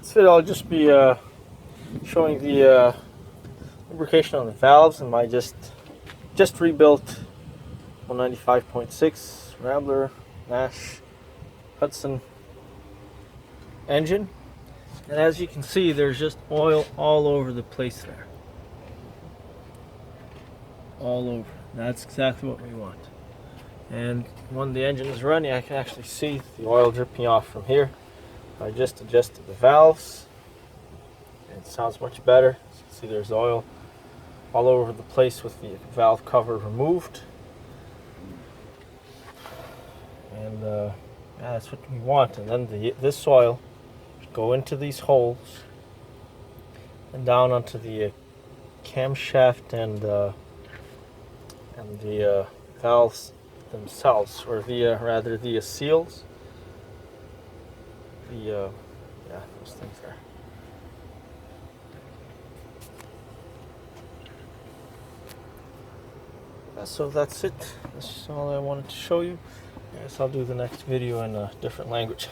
this video I'll just be showing the lubrication on the valves in my just rebuilt 195.6 Rambler Nash Hudson engine. And as you can see, there's just oil all over the place there. All over. That's exactly what we want. And when the engine is running, I can actually see the oil dripping off from here. I just adjusted the valves. It sounds much better. As you can see, there's oil all over the place with the valve cover removed. And yeah, that's what we want. And then this oil should go into these holes and down onto the camshaft and the valves themselves, or rather the seals. Yeah, those things there. So that's it. That's all I wanted to show you. I guess I'll do the next video in a different language.